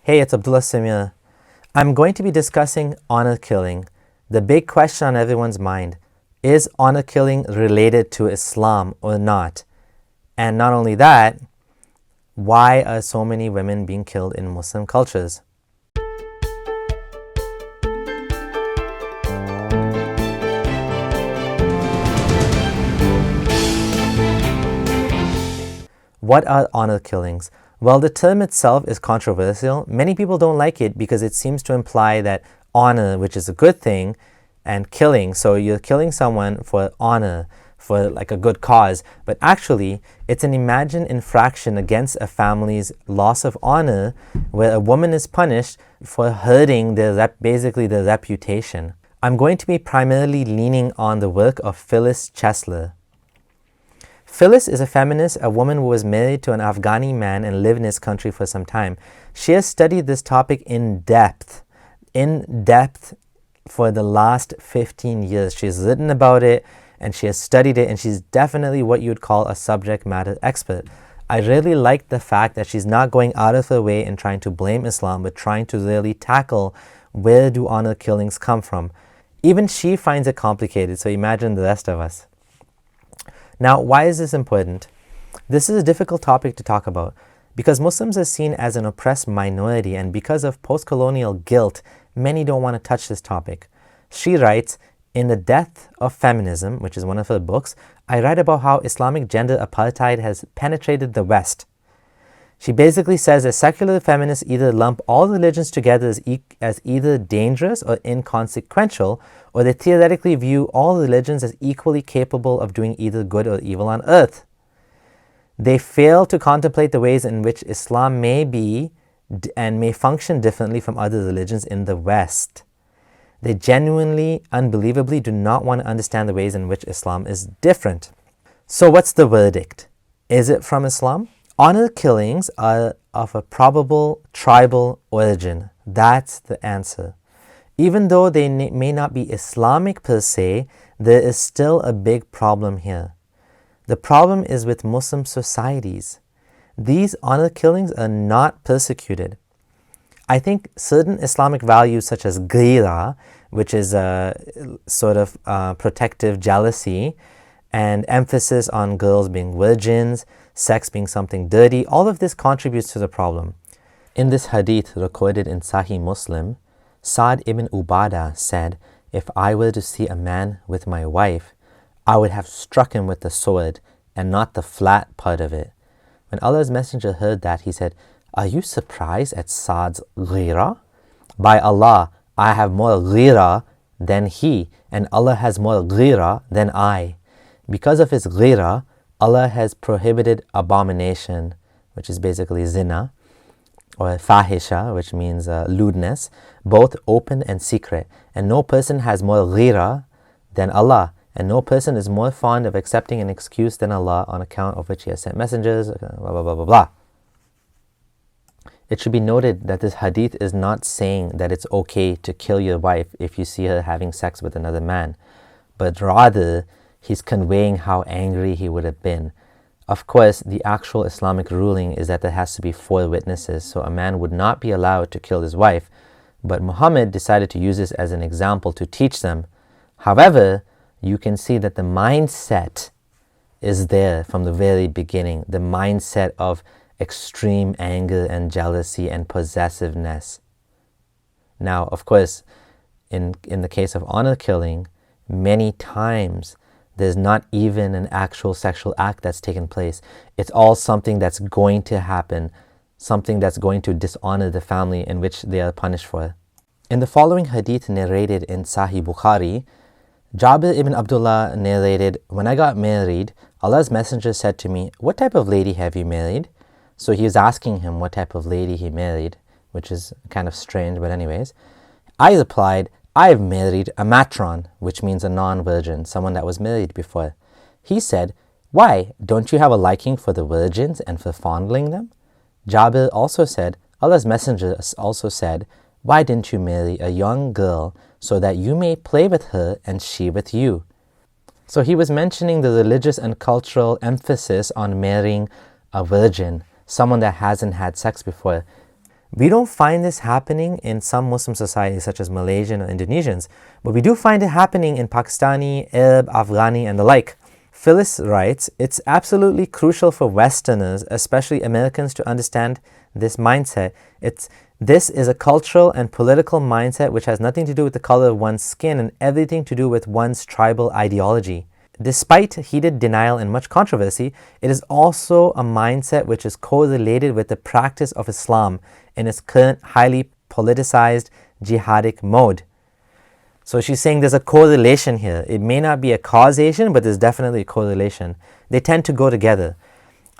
Hey, it's Abdullah Samir. I'm going to be discussing honor killing, the big question on everyone's mind. Is honor killing related to Islam or not? And not only that, why are so many women being killed in Muslim cultures? What are honor killings? Well, the term itself is controversial. Many people don't like it because it seems to imply that honor, which is a good thing, and killing, so you're killing someone for honor, for like a good cause, but actually it's an imagined infraction against a family's loss of honor, where a woman is punished for hurting basically their reputation. I'm going to be primarily leaning on the work of Phyllis Chesler. Phyllis is a feminist, a woman who was married to an Afghani man and lived in his country for some time. She has studied this topic in depth for the last 15 years. She's written about it and she has studied it, and she's definitely what you'd call a subject matter expert. I really like the fact that she's not going out of her way in trying to blame Islam, but trying to really tackle where do honor killings come from. Even she finds it complicated, so imagine the rest of us. Now, why is this important? This is a difficult topic to talk about because Muslims are seen as an oppressed minority, and because of post-colonial guilt, many don't want to touch this topic. She writes, in The Death of Feminism, which is one of her books, I write about how Islamic gender apartheid has penetrated the West. She basically says that secular feminists either lump all religions together as either dangerous or inconsequential, or they theoretically view all religions as equally capable of doing either good or evil on earth. They fail to contemplate the ways in which Islam may be and may function differently from other religions in the West. They genuinely, unbelievably do not want to understand the ways in which Islam is different. So what's the verdict? Is it from Islam? Honor killings are of a probable tribal origin. That's the answer. Even though they may not be Islamic per se, there is still a big problem here. The problem is with Muslim societies. These honor killings are not persecuted. I think certain Islamic values such as ghira, which is a sort of protective jealousy, and emphasis on girls being virgins, sex being something dirty, all of this contributes to the problem. In this hadith recorded in Sahih Muslim, Sa'd ibn Ubadah said, if I were to see a man with my wife, I would have struck him with the sword and not the flat part of it. When Allah's Messenger heard that, he said, are you surprised at Sa'd's ghira? By Allah, I have more ghira than he, and Allah has more ghira than I. Because of his ghira, Allah has prohibited abomination, which is basically zina, or fahisha, which means lewdness, both open and secret. And no person has more ghira than Allah, and no person is more fond of accepting an excuse than Allah, on account of which He has sent messengers, blah, blah, blah, blah, blah. It should be noted that this hadith is not saying that it's okay to kill your wife if you see her having sex with another man, but rather he's conveying how angry he would have been. Of course, the actual Islamic ruling is that there has to be 4 witnesses, so a man would not be allowed to kill his wife, but Muhammad decided to use this as an example to teach them. However, you can see that the mindset is there from the very beginning, the mindset of extreme anger and jealousy and possessiveness. Now, of course, in the case of honor killing, many times there's not even an actual sexual act that's taken place. It's all something that's going to happen, something that's going to dishonor the family in which they are punished for. In the following hadith narrated in Sahih Bukhari, Jabir ibn Abdullah narrated, when I got married, Allah's Messenger said to me, what type of lady have you married? So he was asking him what type of lady he married, which is kind of strange, but anyways. I replied, I've married a matron, which means a non-virgin, someone that was married before. He said, why? Don't you have a liking for the virgins and for fondling them? Jabir also said, Allah's Messenger also said, why didn't you marry a young girl so that you may play with her and she with you? So he was mentioning the religious and cultural emphasis on marrying a virgin, someone that hasn't had sex before. We don't find this happening in some Muslim societies such as Malaysian or Indonesians, but we do find it happening in Pakistani, Arab, Afghani, and the like. Phyllis writes, it's absolutely crucial for Westerners, especially Americans, to understand this mindset. This is a cultural and political mindset which has nothing to do with the color of one's skin and everything to do with one's tribal ideology. Despite heated denial and much controversy, it is also a mindset which is correlated with the practice of Islam in its current highly politicized jihadic mode. So she's saying there's a correlation here. It may not be a causation, but there's definitely a correlation. They tend to go together.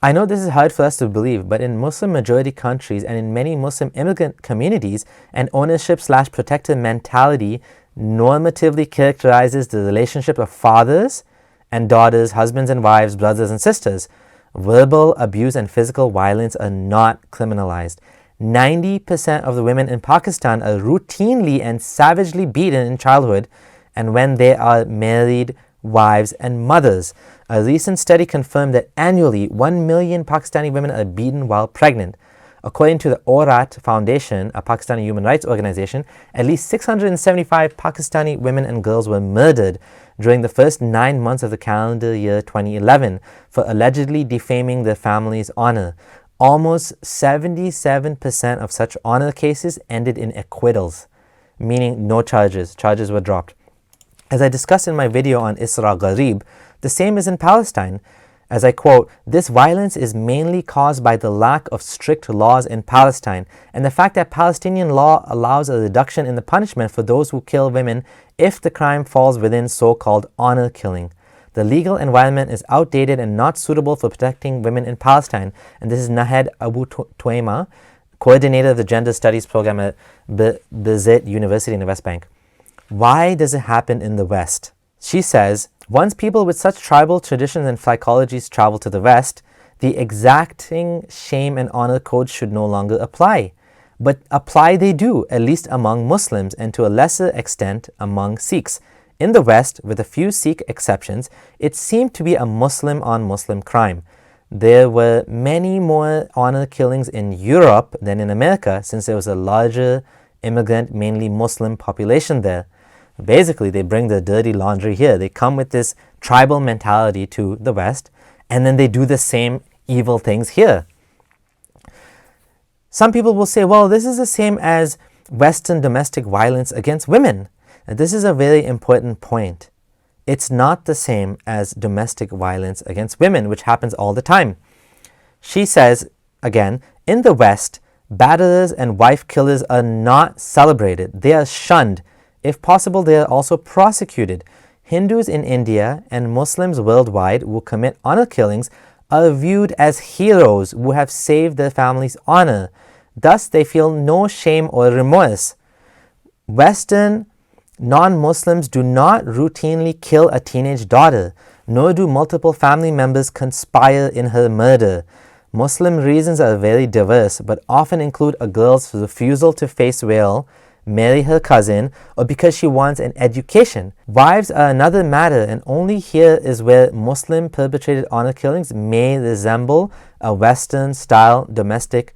I know this is hard for us to believe, but in Muslim majority countries and in many Muslim immigrant communities, an ownership/protective mentality normatively characterizes the relationship of fathers and daughters, husbands and wives, brothers and sisters. Verbal abuse and physical violence are not criminalized. 90% of the women in Pakistan are routinely and savagely beaten in childhood and when they are married, wives and mothers. A recent study confirmed that annually 1 million Pakistani women are beaten while pregnant. According to the Aurat Foundation, a Pakistani human rights organization, at least 675 Pakistani women and girls were murdered during the first 9 months of the calendar year 2011 for allegedly defaming their family's honor. Almost 77% of such honor cases ended in acquittals, meaning no charges. Charges were dropped. As I discussed in my video on Isra Gharib, the same is in Palestine. As I quote, this violence is mainly caused by the lack of strict laws in Palestine and the fact that Palestinian law allows a reduction in the punishment for those who kill women if the crime falls within so-called honor killing. The legal environment is outdated and not suitable for protecting women in Palestine. And this is Nahed Abu Tuaima, coordinator of the Gender Studies program at Bezit University in the West Bank. Why does it happen in the West? She says, once people with such tribal traditions and psychologies travel to the West, the exacting shame and honor code should no longer apply. But apply they do, at least among Muslims and to a lesser extent among Sikhs. In the West, with a few Sikh exceptions, it seemed to be a Muslim-on-Muslim crime. There were many more honor killings in Europe than in America since there was a larger immigrant, mainly Muslim population there. Basically, they bring the dirty laundry here. They come with this tribal mentality to the West, and then they do the same evil things here. Some people will say, well, this is the same as Western domestic violence against women. And this is a very important point. It's not the same as domestic violence against women, which happens all the time. She says, again, in the West, batterers and wife killers are not celebrated. They are shunned. If possible, they are also prosecuted. Hindus in India and Muslims worldwide who commit honor killings are viewed as heroes who have saved their family's honor. Thus, they feel no shame or remorse. Western non-Muslims do not routinely kill a teenage daughter, nor do multiple family members conspire in her murder. Muslim reasons are very diverse, but often include a girl's refusal to face veil, marry her cousin, or because she wants an education. Wives are another matter, and only here is where Muslim perpetrated honor killings may resemble a Western-style domestic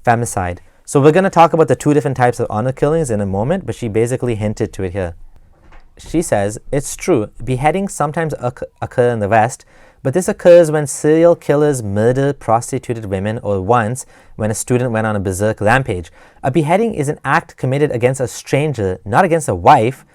femicide. So we're going to talk about the two different types of honor killings in a moment, but she basically hinted to it here. She says, it's true, beheadings sometimes occur in the West, but this occurs when serial killers murder prostituted women or once when a student went on a berserk rampage. A beheading is an act committed against a stranger, not against a wife.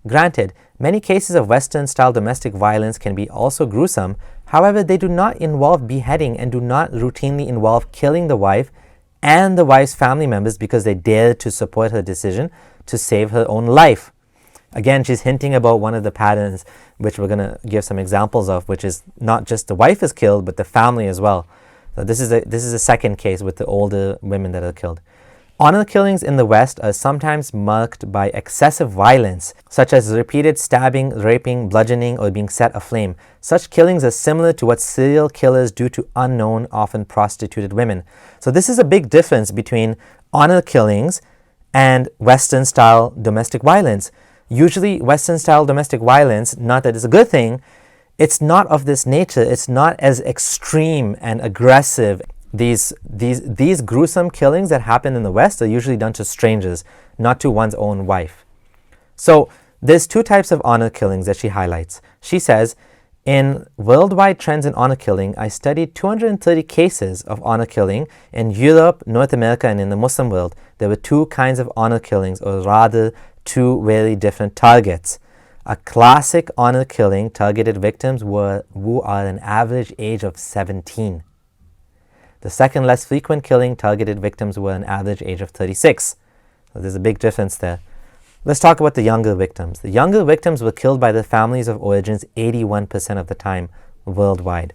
Granted, many cases of Western-style domestic violence can be also gruesome. However, they do not involve beheading and do not routinely involve killing the wife and the wife's family members because they dared to support her decision to save her own life. Again, she's hinting about one of the patterns which we're going to give some examples of, which is not just the wife is killed, but the family as well. So this is a second case with the older women that are killed. Honor killings in the West are sometimes marked by excessive violence, such as repeated stabbing, raping, bludgeoning, or being set aflame. Such killings are similar to what serial killers do to unknown, often prostituted women. So this is a big difference between honor killings and Western-style domestic violence. Usually, Western-style domestic violence, not that it's a good thing, it's not of this nature. It's not as extreme and aggressive. These gruesome killings that happen in the West are usually done to strangers, not to one's own wife. So there's two types of honor killings that she highlights. She says, in worldwide trends in honor killing, I studied 230 cases of honor killing in Europe, North America, and in the Muslim world. There were two kinds of honor killings, or rather, two very different targets. A classic honor killing targeted victims who are an average age of 17. The second, less frequent killing targeted victims were an average age of 36. So there's a big difference there. Let's talk about the younger victims. The younger victims were killed by their families of origins 81% of the time worldwide.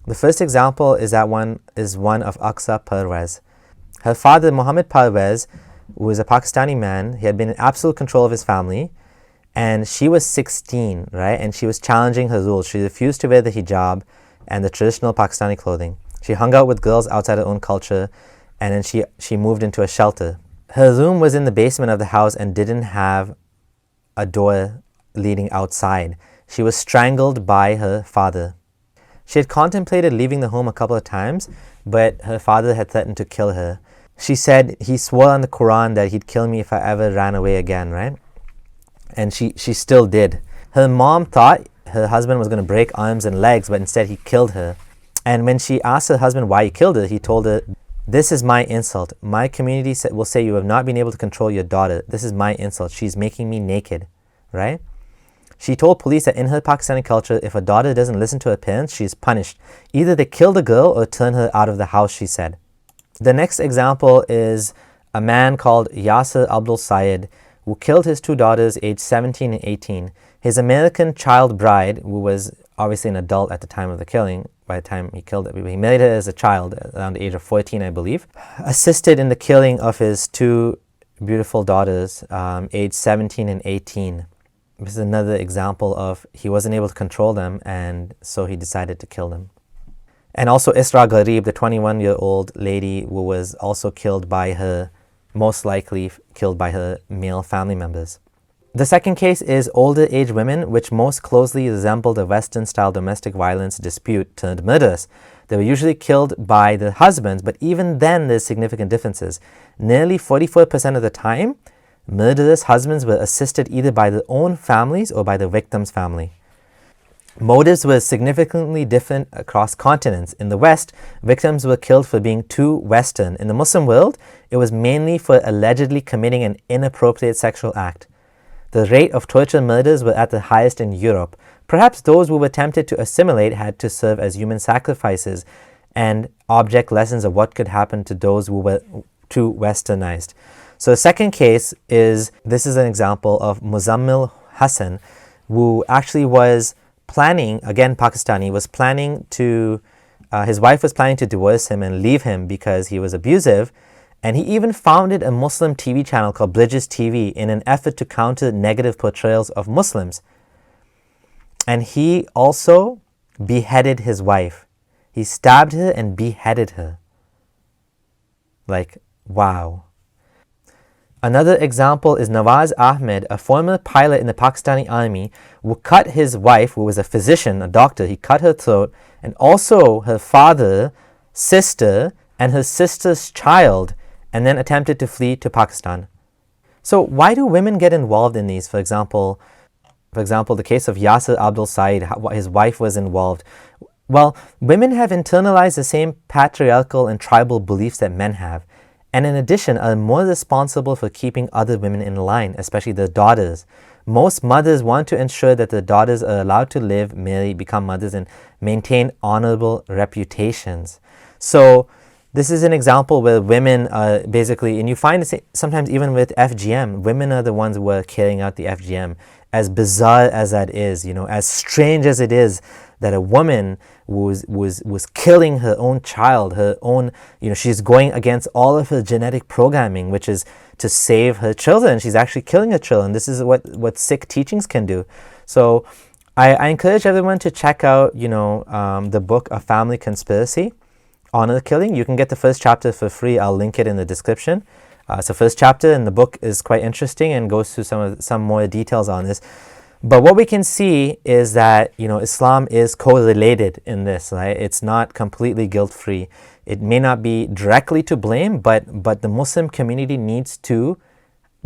The first example is one of Aqsa Parvez. Her father, Mohammed Parvez, was a Pakistani man. He had been in absolute control of his family, and she was 16, right? And she was challenging her rules. She refused to wear the hijab and the traditional Pakistani clothing. She hung out with girls outside her own culture, and then she moved into a shelter. Her room was in the basement of the house and didn't have a door leading outside. She was strangled by her father. She had contemplated leaving the home a couple of times, but her father had threatened to kill her. She said he swore on the Quran that he'd kill me if I ever ran away again, right? And she still did. Her mom thought her husband was going to break arms and legs, but instead he killed her. And when she asked her husband why he killed her, he told her, "This is my insult. My community will say you have not been able to control your daughter. This is my insult. She's making me naked," right? She told police that in her Pakistani culture, if a daughter doesn't listen to her parents, she's punished. Either they kill the girl or turn her out of the house, she said. The next example is a man called Yasser Abdul Sayed, who killed his two daughters aged 17 and 18. His American child bride, who was obviously an adult at the time of the killing, by the time he killed her, he married her as a child around the age of 14, I believe, assisted in the killing of his two beautiful daughters, aged 17 and 18. This is another example of he wasn't able to control them, and so he decided to kill them. And also Isra Gharib, the 21-year-old lady who was also killed by her, most likely killed by her male family members. The second case is older age women, which most closely resemble the Western-style domestic violence dispute turned murders. They were usually killed by their husbands, but even then there's significant differences. Nearly 44% of the time, murderous husbands were assisted either by their own families or by the victim's family. Motives were significantly different across continents. In the West, victims were killed for being too Western. In the Muslim world, it was mainly for allegedly committing an inappropriate sexual act. The rate of torture murders were at the highest in Europe. Perhaps those who were tempted to assimilate had to serve as human sacrifices and object lessons of what could happen to those who were too westernized. So the second case this is an example of Muzammil Hassan, who actually was planning, again Pakistani, was planning to, his wife was planning to divorce him and leave him because he was abusive. And he even founded a Muslim TV channel called Bridges TV in an effort to counter negative portrayals of Muslims. And he also beheaded his wife. He stabbed her and beheaded her. Like, wow. Another example is Nawaz Ahmed, a former pilot in the Pakistani army, who cut his wife, who was a physician, a doctor. He cut her throat, and also her father, sister, and her sister's child, and then attempted to flee to Pakistan. So why do women get involved in these? For example, the case of Yasser Abdul Sayed, his wife was involved. Well, women have internalized the same patriarchal and tribal beliefs that men have, and in addition are more responsible for keeping other women in line, especially their daughters. Most mothers want to ensure that their daughters are allowed to live, marry, become mothers, and maintain honorable reputations. So this is an example where women are basically, and you find it sometimes even with FGM, women are the ones who are carrying out the FGM. As bizarre as that is, as strange as it is that a woman was killing her own child, her own, she's going against all of her genetic programming, which is to save her children. She's actually killing her children. This is what sick teachings can do. So I encourage everyone to check out, the book A Family Conspiracy, Honor Killing. You can get the first chapter for free. I'll link it in the description. It's the first chapter, and the book is quite interesting and goes through some more details on this. But what we can see is that Islam is correlated in this, right? It's not completely guilt-free. It may not be directly to blame, but the Muslim community needs to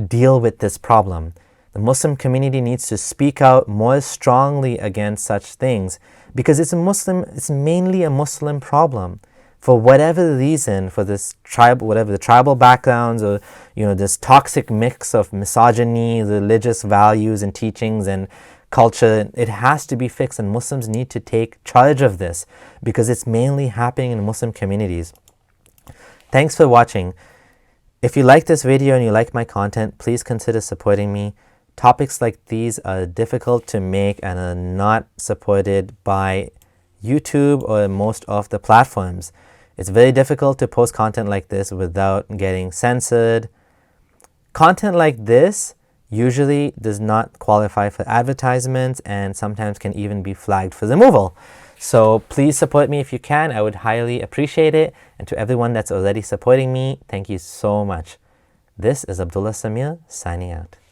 deal with this problem. The Muslim community needs to speak out more strongly against such things, because it's mainly a Muslim problem. For whatever reason, for this tribal, whatever the tribal backgrounds, or this toxic mix of misogyny, religious values and teachings and culture, it has to be fixed, and Muslims need to take charge of this because it's mainly happening in Muslim communities. Thanks for watching. If you like this video and you like my content, please consider supporting me. Topics like these are difficult to make and are not supported by YouTube or most of the platforms. It's very difficult to post content like this without getting censored. Content like this usually does not qualify for advertisements and sometimes can even be flagged for removal. So please support me if you can. I would highly appreciate it. And to everyone that's already supporting me, thank you so much. This is Abdullah Samir signing out.